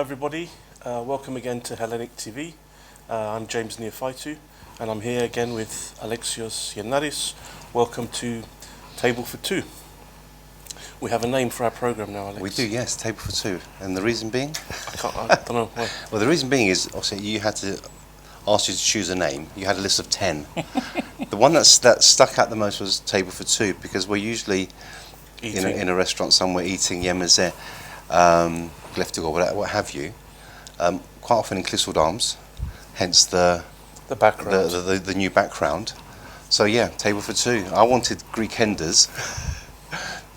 everybody. Welcome again to Hellenic TV. I'm James Neophytou, and I'm here again with Alexios Gennaris. Welcome to Table for Two. We have a name for our programme now, Alex. We do, yes, Table for Two. And the reason being? I don't know why. Well, the reason being is, obviously, you had to ask you to choose a name. You had a list of 10. The one that stuck out the most was Table for Two, because we're usually in a restaurant somewhere eating yemeze, gleftigo, what have you. Quite often in Clissold Arms, hence the background, the new background. So yeah, Table for Two. I wanted Greek Enders,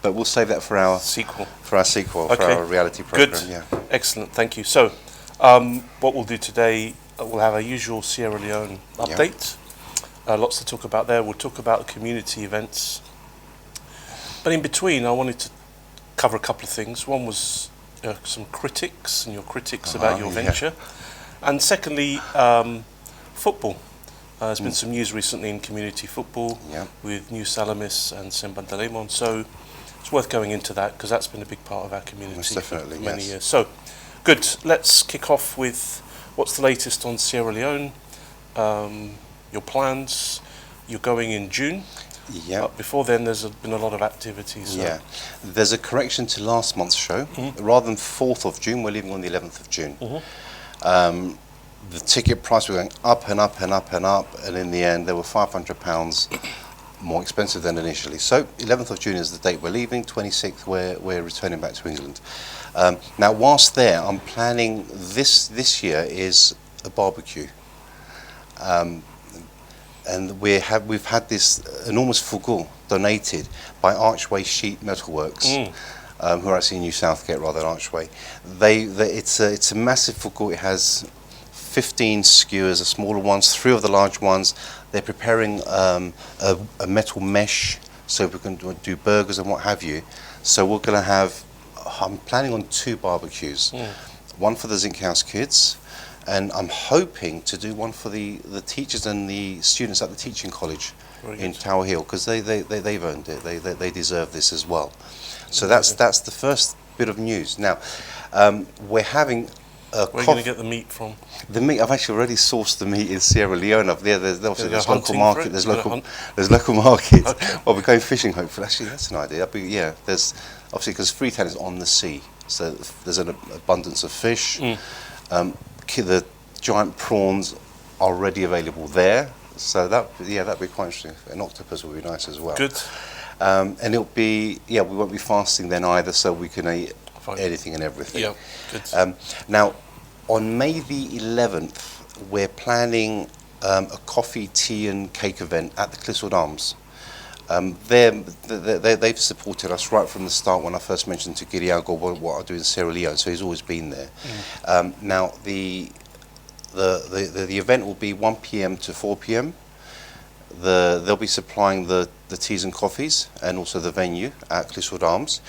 but we'll save that for our sequel. For our reality program. Good. Yeah. Excellent. Thank you. So, what we'll do today, we'll have our usual Sierra Leone update. Lots to talk about there. We'll talk about the community events. But in between, I wanted to cover a couple of things. One was some critics and your critics about your venture. And secondly, football. There's been some news recently in community football with New Salamis and St Panteleimon. So it's worth going into that because that's been a big part of our community for many years. So, good. Let's kick off with what's the latest on Sierra Leone, your plans. You're going in June. Yeah. But before then, there's been a lot of activities. Yeah. There's a correction to last month's show. Rather than 4th of June, we're leaving on the 11th of June. The ticket price was going up and up and up and up, and in the end, they were £500 more expensive than initially. So 11th of June is the date we're leaving. 26th, we're returning back to England. Now, whilst there, I'm planning this year is a barbecue. And we've had this enormous fourgon donated by Archway Sheet Metalworks, who are actually in New Southgate rather than Archway. It's a massive fourgon. It has 15 skewers, the smaller ones, 3 of the large ones. They're preparing a metal mesh so we can do burgers and what have you. So we're going to have, I'm planning on 2 barbecues. One for the Zinc House kids, and I'm hoping to do one for the teachers and the students at the teaching college in Tower Hill, because they've earned it. They deserve this as well. So that's the first bit of news. Now we're having. Where are you going to get the meat from? The meat, I've actually already sourced the meat in Sierra Leone. There's local market. There's local markets. Okay. Well, we're going fishing hopefully. Actually, that's an idea. There's obviously, because Freetown is on the sea, so there's an abundance of fish. The giant prawns are already available there, so that'd be quite interesting. An octopus would be nice as well. Good. And it'll be we won't be fasting then either, so we can eat anything and everything. Yeah, good. Now, on May the 11th, we're planning a coffee, tea and cake event at the Clissold Arms. They've supported us right from the start when I first mentioned to Giriago what I do in Sierra Leone, so he's always been there. Now, the event will be 1 p.m. to 4 p.m. They'll be supplying the teas and coffees and also the venue at Clissold Arms.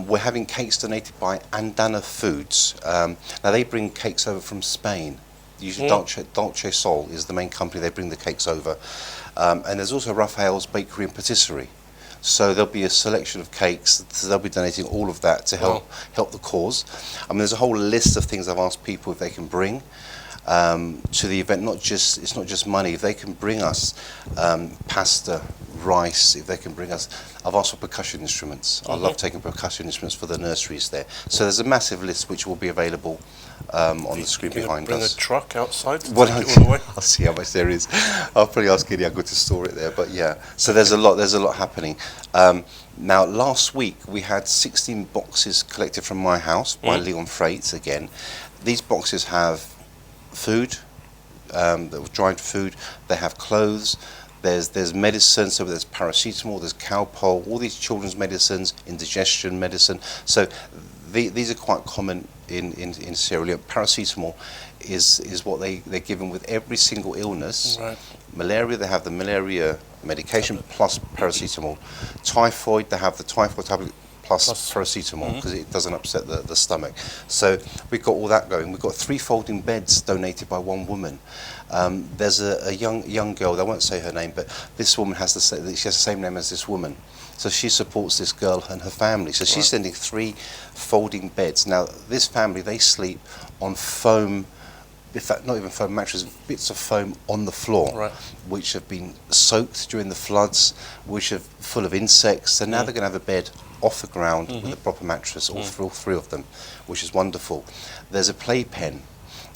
We're having cakes donated by Andana Foods. Now they bring cakes over from Spain. Usually Dolce Sol is the main company. They bring the cakes over. And there's also Raphael's Bakery and Patisserie. So there'll be a selection of cakes. So they'll be donating all of that to help the cause. I mean, there's a whole list of things I've asked people if they can bring to the event. It's not just money. If they can bring us pasta, rice, if they can bring us, I've asked for percussion instruments. I love taking percussion instruments for the nurseries there. So there's a massive list which will be available on the screen behind us. Bring a truck outside to take it all the way? I'll see how much there is. I'll probably ask Giriago to store it there. But yeah, so there's a lot happening. Now, last week we had 16 boxes collected from my house by Leon Freights again. These boxes have food, dried food. They have clothes. There's medicine, so there's paracetamol, there's Calpol, all these children's medicines, indigestion medicine. So these are quite common in Sierra Leone. Paracetamol is what they're given with every single illness. Right. Malaria, they have the malaria medication plus paracetamol. Typhoid, they have the typhoid tablet plus paracetamol because it doesn't upset the stomach. So we've got all that going. We've got 3 folding beds donated by one woman. There's a young girl, I won't say her name, but this woman she has the same name as this woman. So she supports this girl and her family. So she's sending 3 folding beds. Now, this family, they sleep on foam, in fact, not even foam mattresses, bits of foam on the floor, which have been soaked during the floods, which are full of insects. So now they're going to have a bed off the ground with a proper mattress, all 3 of them, which is wonderful. There's a playpen,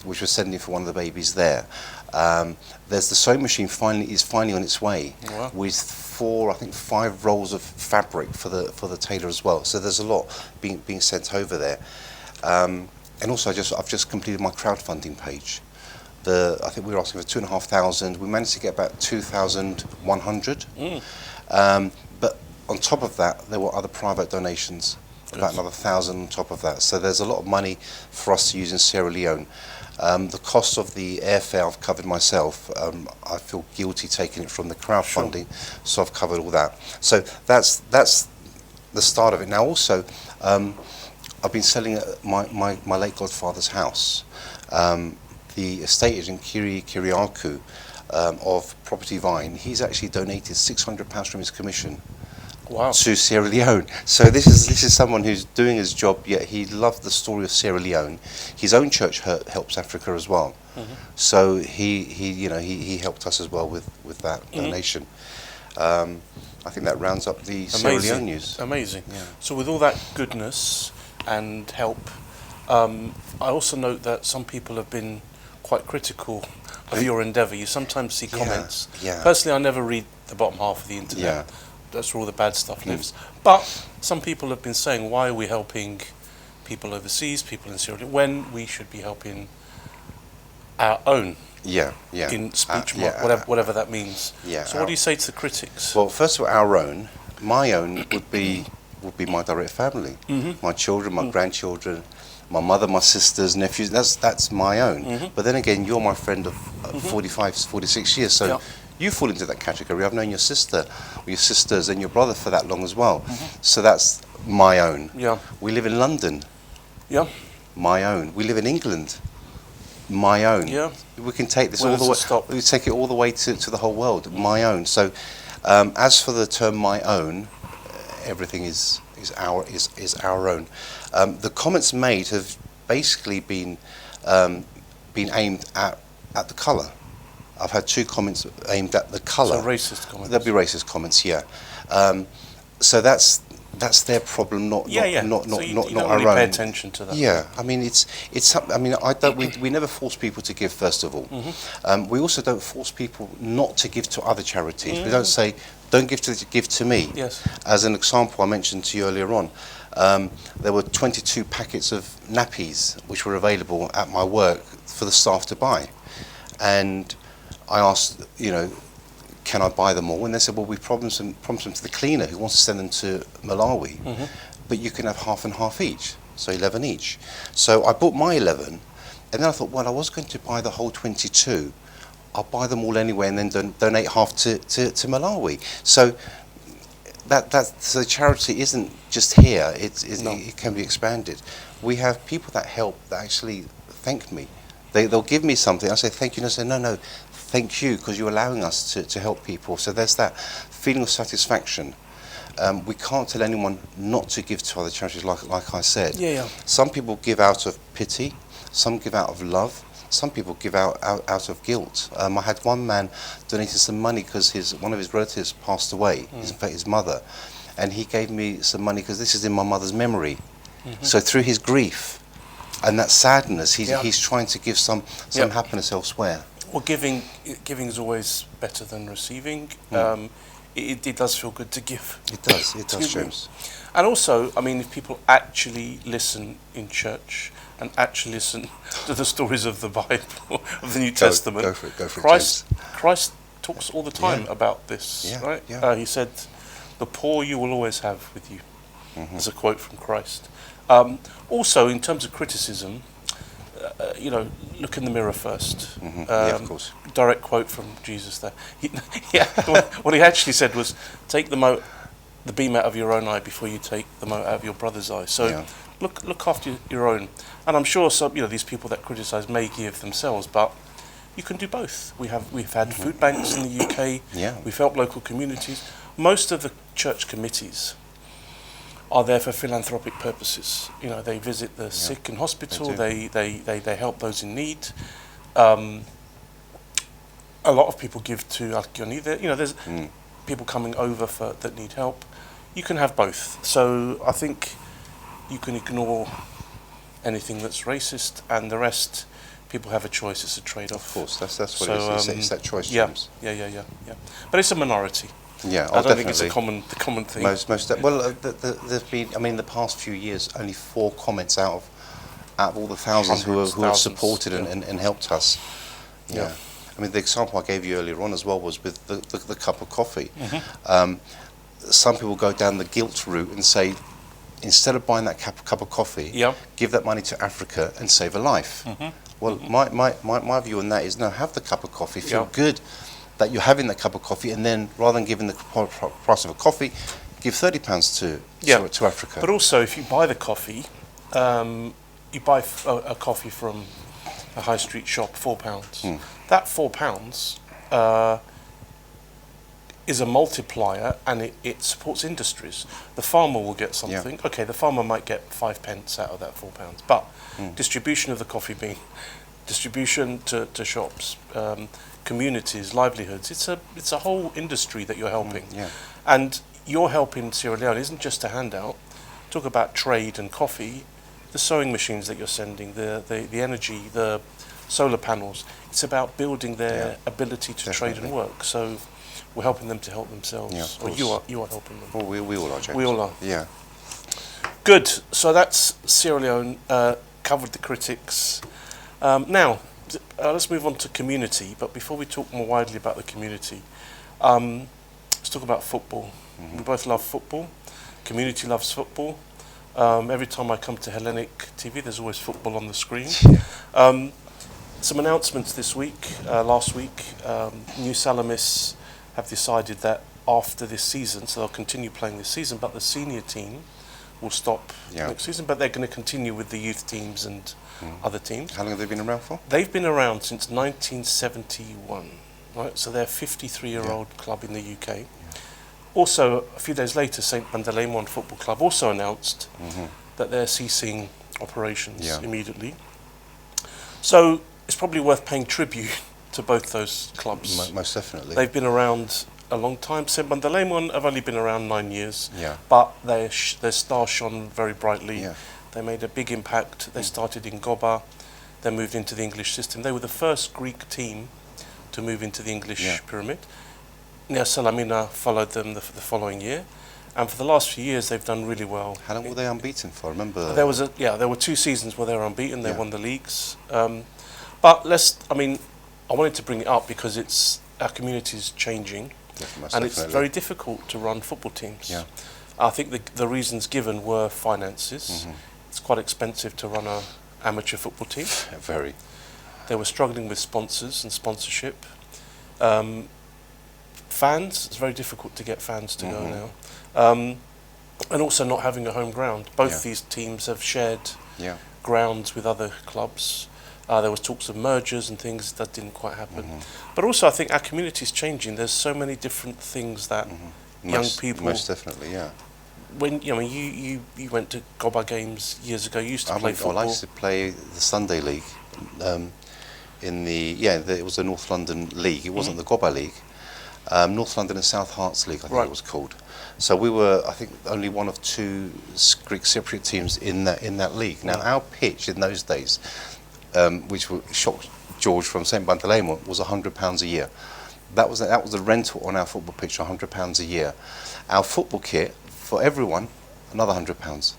which we're sending for one of the babies there. There's the sewing machine is finally on its way with 5 rolls of fabric for the tailor as well. So there's a lot being sent over there. And also, I've just completed my crowdfunding page. I think we were asking for 2,500. We managed to get about 2,100. But on top of that, there were other private donations, about another 1,000 on top of that. So there's a lot of money for us to use in Sierra Leone. The cost of the airfare I've covered myself. I feel guilty taking it from the crowdfunding, so I've covered all that. So that's the start of it. Now also, I've been selling my late godfather's house. The estate agent Kiriakou of Property Vine, he's actually donated £600 from his commission to Sierra Leone. So this is someone who's doing his job, yet he loved the story of Sierra Leone. His own church helps Africa as well. So he helped us as well with that donation. I think that rounds up the Sierra Leone news. Amazing. Yeah. So with all that goodness and help, I also note that some people have been quite critical of your endeavour. You sometimes see comments. Personally, I never read the bottom half of the internet. That's where all the bad stuff lives. But some people have been saying, why are we helping people overseas, people in Sierra Leone, when we should be helping our own? In speech, whatever that means. So what do you say to the critics? Well, first of all, my own would be my direct family, my children, my grandchildren, my mother, my sisters, nephews. That's my own. But then again, you're my friend of 45, 46 years, so you fall into that category. I've known your sister, or your sisters, and your brother for that long as well. So that's my own. We live in London. My own. We live in England. My own. We can take this all the way. We take it all the way to the whole world. My own. So, as for the term "my own," everything is our own. The comments made have basically been aimed at the colour. I've had 2 comments aimed at the colour. So racist comments. There'll be racist comments, so that's their problem, not so you our don't own. really pay attention to that. I mean, we never force people to give. First of all, we also don't force people not to give to other charities. We don't say don't give to me. As an example, I mentioned to you earlier on, there were 22 packets of nappies which were available at my work for the staff to buy, and I asked, can I buy them all? And they said, well, we promised them to the cleaner who wants to send them to Malawi, but you can have half and half each, so 11 each. So I bought my 11, and then I thought, well, I was going to buy the whole 22. I'll buy them all anyway, and then donate half to Malawi. So the charity isn't just here; it can be expanded. We have people that help that actually thank me. They'll give me something. I say thank you, and I say no. Thank you, because you're allowing us to help people. So there's that feeling of satisfaction. We can't tell anyone not to give to other charities, like I said. Some people give out of pity, some give out of love, some people give out of guilt. I had one man donated some money because one of his relatives passed away, his mother, and he gave me some money because this is in my mother's memory. So through his grief and that sadness, he's trying to give some happiness elsewhere. Well, giving is always better than receiving. It does feel good to give. It does, James. And also, I mean, if people actually listen in church and actually listen to the stories of the Bible, of the New Testament, go for it, Christ talks all the time about this, right? He said, "The poor you will always have with you." There's a quote from Christ. Also, in terms of criticism, look in the mirror first. Of course. Direct quote from Jesus there. What he actually said was, take the beam out of your own eye before you take the mote out of your brother's eye. So look after your own. And I'm sure some, these people that criticise may give themselves, but you can do both. We've had food banks in the UK. We've helped local communities. most of the church committees are there for philanthropic purposes. You know, they visit the sick in hospital, they help those in need. A lot of people give to Alcioni. You know, there's people coming over that need help. You can have both. So I think you can ignore anything that's racist, and the rest, people have a choice. It's a trade-off. Of course, that's what it is. It's that choice. Yeah. But it's a minority. Yeah, I don't think it's the common thing. Well, there's been, I mean, the past few years, only 4 comments out of all the thousands who have supported and helped us. Yeah. I mean, the example I gave you earlier on as well was with the cup of coffee. Some people go down the guilt route and say, instead of buying that cup of coffee, give that money to Africa and save a life. Well, my view on that is, no, have the cup of coffee, feel good that you're having that cup of coffee, and then rather than giving the price of a coffee, give £30 to Africa. But also, if you buy the coffee, you buy a coffee from a high street shop, £4. That £4 is a multiplier, and it supports industries. The farmer will get something. Okay, the farmer might get 5 pence out of that £4, but distribution of the coffee bean, distribution to shops, communities, livelihoods. It's a whole industry that you're helping, and your help in Sierra Leone isn't just a handout. Talk about trade and coffee, the sewing machines that you're sending, the energy, the solar panels. It's about building their ability to trade and work. So we're helping them to help themselves. Yeah, or you are helping them. Well, we all are, James. We all are. Yeah. Good. So that's Sierra Leone. Covered the critics. Now, let's move on to community. But before we talk more widely about the community, let's talk about football. We both love football. Community loves football. Every time I come to Hellenic TV, there's always football on the screen. Some announcements this week. Last week, New Salamis have decided that after this season, so they'll continue playing this season, but the senior team will stop next season, but they're going to continue with the youth teams and other teams. How long have they been around for? They've been around since 1971, right? So they're a 53-year-old club in the UK. Also, a few days later, St Panteleimon Football Club also announced that they're ceasing operations immediately. So it's probably worth paying tribute to both those clubs. Most definitely. They've been around a long time. St Panteleimon have only been around 9 years, but their star shone very brightly. They made a big impact. They started in Goba, they moved into the English system. They were the first Greek team to move into the English pyramid. Nea Salamina followed them the following year, and for the last few years they've done really well. How long were they unbeaten for? I remember there were 2 seasons where they were unbeaten. They won the leagues. But I wanted to bring it up because our community is changing, and it's very difficult to run football teams. I think the reasons given were finances. It's quite expensive to run an amateur football team. Very. They were struggling with sponsors and sponsorship. Fans, it's very difficult to get fans to go now. And also not having a home ground. Both these teams have shared grounds with other clubs. There was talks of mergers and things that didn't quite happen. But also I think our community is changing. There's so many different things that young people... Most definitely, When you went to Goba games years ago, you used to play football. I used to play the Sunday League it was the North London League. It wasn't the Goba League. North London and South Hearts League, I think it was called. So we were, I think, only one of 2 Greek Cypriot teams in that league. Now, our pitch in those days, which shocked George from St Panteleimon, was £100 a year. That was the rental on our football pitch, £100 a year. Our football kit for everyone, another £100.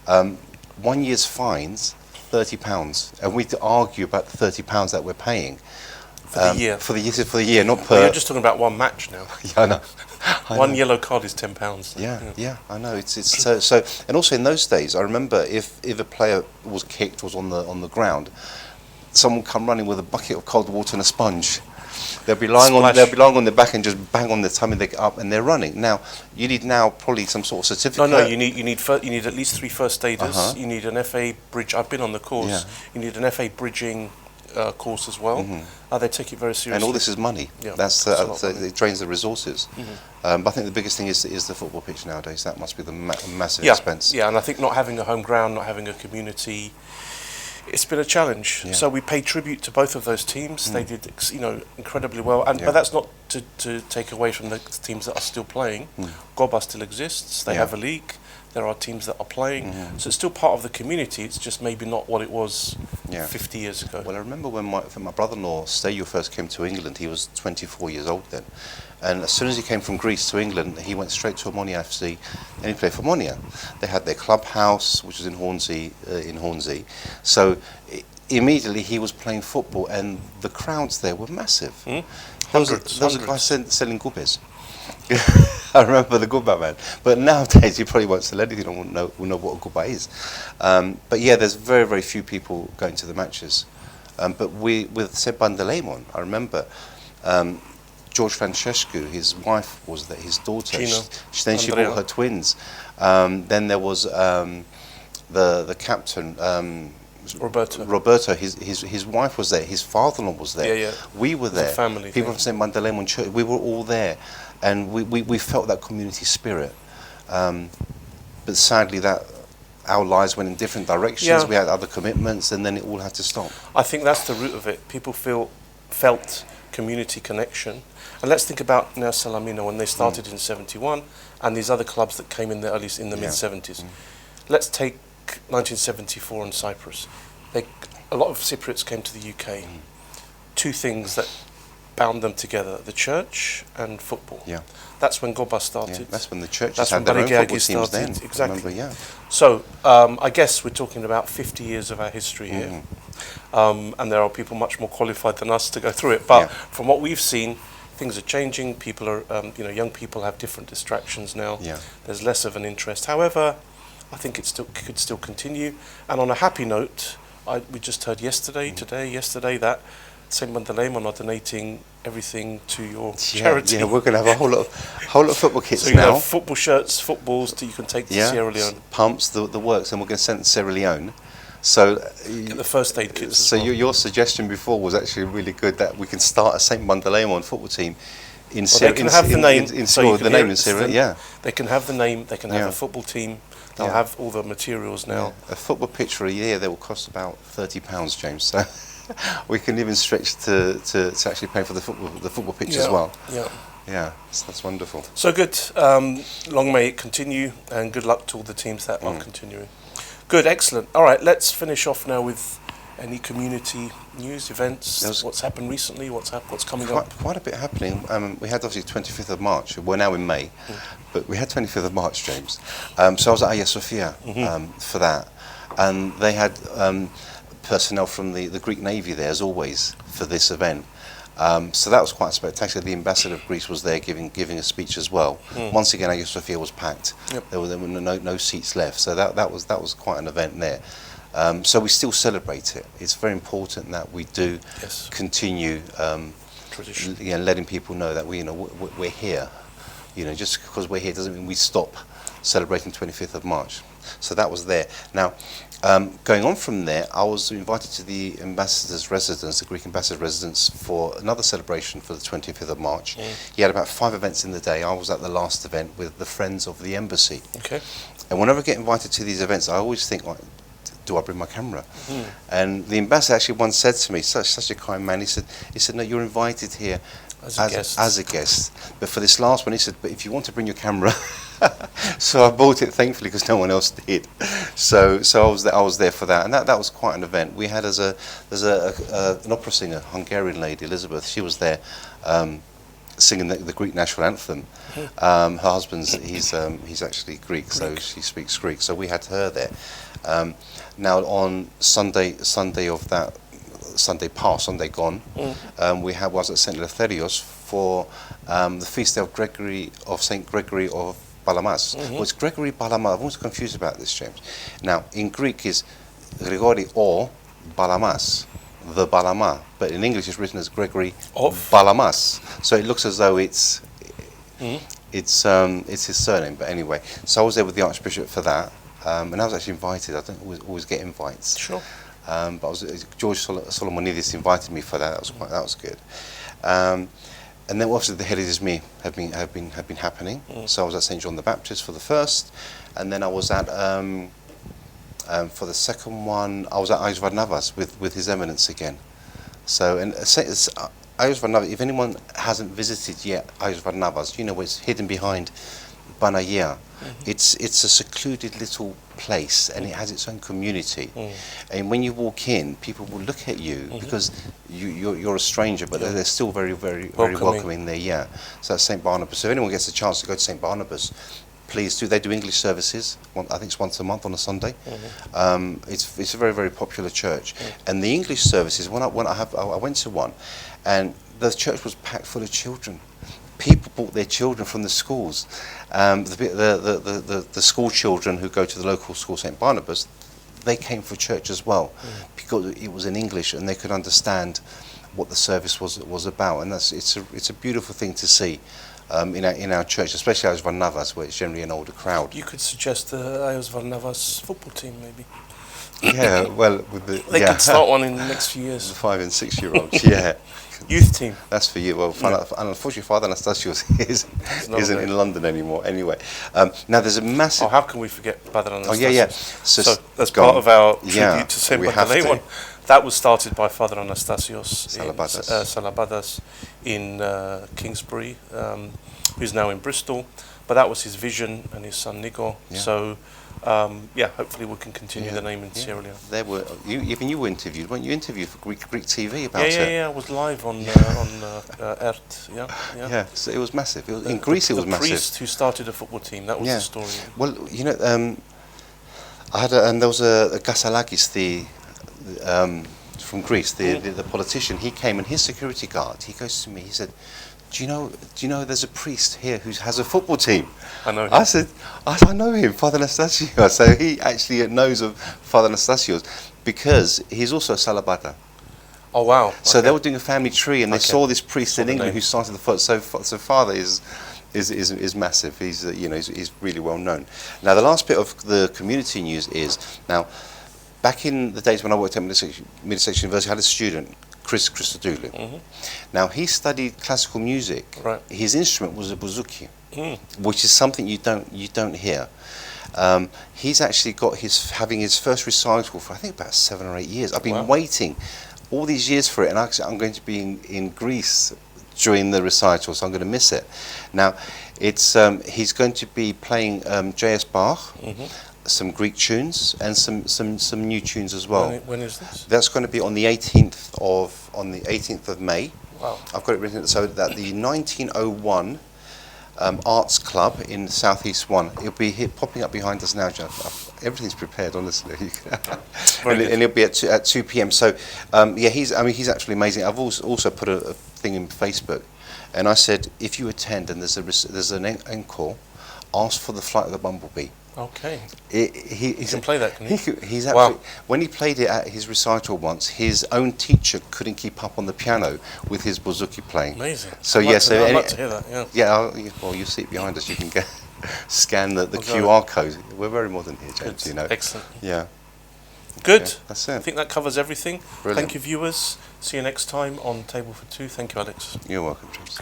1 year's fines, £30, and we had to argue about the £30 that we're paying. For the year? For the year, not per... Well, you're just talking about one match now. I know. One yellow card is £10. Yeah, I know. It's so. And also in those days, I remember if a player was kicked, was on the ground, someone would come running with a bucket of cold water and a sponge. They'll be lying on their back and just bang on their tummy. They get up and they're running. Now you need probably some sort of certificate. No, you need at least 3 first aiders. You need an FA bridge. I've been on the course. You need an FA bridging course as well. They take it very seriously. And all this is money. Yeah, It drains the resources. But I think the biggest thing is the football pitch nowadays. That must be the massive expense. Yeah, and I think not having a home ground, not having a community, it's been a challenge. Yeah. So we pay tribute to both of those teams. They did, incredibly well. And but that's not to take away from the teams that are still playing. Goba still exists. They have a league. There are teams that are playing. So it's still part of the community. It's just maybe not what it was 50 years ago. Well, I remember when my brother-in-law, Steyu, first came to England, he was 24 years old then. And as soon as he came from Greece to England, he went straight to Omonia FC and he played for Omonia. They had their clubhouse, which was in Hornsey. So immediately he was playing football and the crowds there were massive. There was a guy selling gubes. I remember the gubba man. But nowadays you probably won't sell anything and will know what a gubba is. But yeah, there's very, very few people going to the matches. But with St Panteleimon, I remember George Francescu, his wife was there, his daughter. She brought her twins. Then there was the captain, Roberto, his wife was there, his father-in-law was there. We were there. Family people from St Panteleimon Church, we were all there. And we felt that community spirit. But sadly our lives went in different directions. We had other commitments and then it all had to stop. I think that's the root of it. People felt community connection. And let's think about now Salamina when they started in 71 and these other clubs that came in the mid-70s. Let's take 1974 in Cyprus. A lot of Cypriots came to the UK. Two things that bound them together, the church and football. That's when Goba started. That's when the churches had their own football teams then. Exactly. Remember, So I guess we're talking about 50 years of our history here. And there are people much more qualified than us to go through it. But from what we've seen, things are changing. People are, young people have different distractions now. There's less of an interest. However, I think it could still continue. And on a happy note, we just heard yesterday that St Panteleimon are donating everything to your charity. Yeah, we're going to have a whole lot of football kits so you now. Have football shirts, footballs that you can take to Sierra Leone. Pumps, the works, and we're going to send to Sierra Leone. So get the first aid kits. So your suggestion before was actually really good that we can start a St Panteleimon football team in Sierra. They can have the name. In Sierra. They can have the name. They can have a football team. They'll have all the materials now. A football pitch for a year that will cost about £30, James. So we can even stretch to actually pay for the football pitch as well. Yeah, so that's wonderful. So good. Long may it continue, and good luck to all the teams that are continuing. Good, excellent. All right, let's finish off now with any community news, events. What's happened recently? What's coming up? Quite a bit happening. We had obviously 25th of March. We're now in May, but we had 25th of March, James. So I was at Hagia Sophia for that, and they had personnel from the Greek Navy there, as always, for this event. So that was quite spectacular. The ambassador of Greece was there giving a speech as well. Once again, Hagia Sophia was packed. There were no seats left. So that was quite an event there. So we still celebrate it. It's very important that we do continue letting people know that we're here. Just because we're here doesn't mean we stop celebrating 25th of March. So that was there. Now, going on from there, I was invited to the ambassador's residence, the Greek ambassador's residence, for another celebration for the 25th of March. He had about 5 events in the day. I was at the last event with the Friends of the Embassy. And whenever I get invited to these events, I always think, do I bring my camera? And the ambassador actually once said to me, such a kind man, he said, no, you're invited here as a guest. But for this last one, he said, but if you want to bring your camera. So I bought it, thankfully, because no one else did. So I was there for that, and that was quite an event. We had an opera singer, Hungarian lady, Elizabeth. She was there singing the Greek national anthem. Her husband's he's actually Greek, so she speaks Greek. So we had her there. Now on Sunday gone, was at St Eleftherios for the feast day of St Gregory of Palamas. Well, it's Gregory Palamas. I'm always confused about this, James. Now, in Greek is Grigori o Palamas, the Palama, but in English it's written as Gregory of Palamas. So it looks as though it's his surname. But anyway, so I was there with the Archbishop for that, and I was actually invited. I don't always get invites. Sure. But George Solomonidis invited me for that. That was good. And then obviously the Hellenic have been happening. So I was at St John the Baptist for the first, and then I was at for the second one I was at Alexios Gennaris with His Eminence again. So and Alexios Gennaris, if anyone hasn't visited yet Alexios Gennaris, you know, it's hidden behind Banaya. It's a secluded little place, and it has its own community. And when you walk in, people will look at you because you're a stranger, but they're still very welcoming there. Yeah. So that's St Barnabas. So if anyone gets a chance to go to St Barnabas, please do. They do English services. I think it's once a month on a Sunday. It's a very popular church, and the English services. When I went to one, and the church was packed full of children. People brought their children from the schools. The school children who go to the local school, St Barnabas, they came for church as well because it was in English and they could understand what the service was about. And it's a beautiful thing to see in our church, especially Alexios Gennaris, where it's generally an older crowd. You could suggest the Alexios Gennaris football team, maybe. Yeah, well, they could start one in the next few years. The 5 and 6 year olds, yeah. Youth team. That's for you. Well, unfortunately, Father Anastassios isn't in London anymore. Anyway, now there's a massive. Oh, how can we forget Father Anastasios? Oh yeah. So that's part of our tribute to St Panteleimon. That was started by Father Anastasios Salabadas in Kingsbury, who's now in Bristol. But that was his vision, and his son Nico. Yeah. So. Hopefully we can continue the name in Sierra Leone. There were you were interviewed, weren't you? Interviewed for Greek TV about it. Yeah. I was live on ERT. Yeah. So it was massive. In Greece, it was massive. The priest who started a football team. That was the story. Well, you know, I had there was a Gasalakis, from Greece, the politician. He came, and his security guard. He goes to me. He said, Do you know there's a priest here who has a football team? I know him. I said, I know him, Father Anastasios. So he actually knows of Father Anastasios because he's also a Salabata. Oh wow! So they were doing a family tree, and they saw this priest in England who started the foot. So Father is massive. He's he's really well known. Now the last bit of the community news is now, back in the days when I worked at Middlesex University, I had a student, Chris Christodoulou. Now he studied classical music. Right. His instrument was a bouzouki, which is something you don't hear. He's actually having his first recital for I think about 7 or 8 years. I've been waiting all these years for it, and I'm going to be in Greece during the recital, so I'm going to miss it. Now it's he's going to be playing J.S. Bach. Some Greek tunes and some new tunes as well. When is this? That's going to be on the 18th of May. Wow. I've got it written so that the 1901 Arts Club in Southeast One. It'll be popping up behind us now, Jeff. Everything's prepared, honestly. and it'll be at 2 p.m. So he's actually amazing. I've also put a thing in Facebook, and I said if you attend and there's an encore, ask for the Flight of the Bumblebee. Okay. He can play that, can he? He's actually, when he played it at his recital once, his own teacher couldn't keep up on the piano with his bouzouki playing. Amazing. So I'd like to hear that. Yeah. Well, you see it behind us. You can scan the QR code. We're very modern here, James. Good. You know. Excellent. Yeah. Good. Okay, that's it. I think that covers everything. Brilliant. Thank you, viewers. See you next time on Table for Two. Thank you, Alex. You're welcome, James.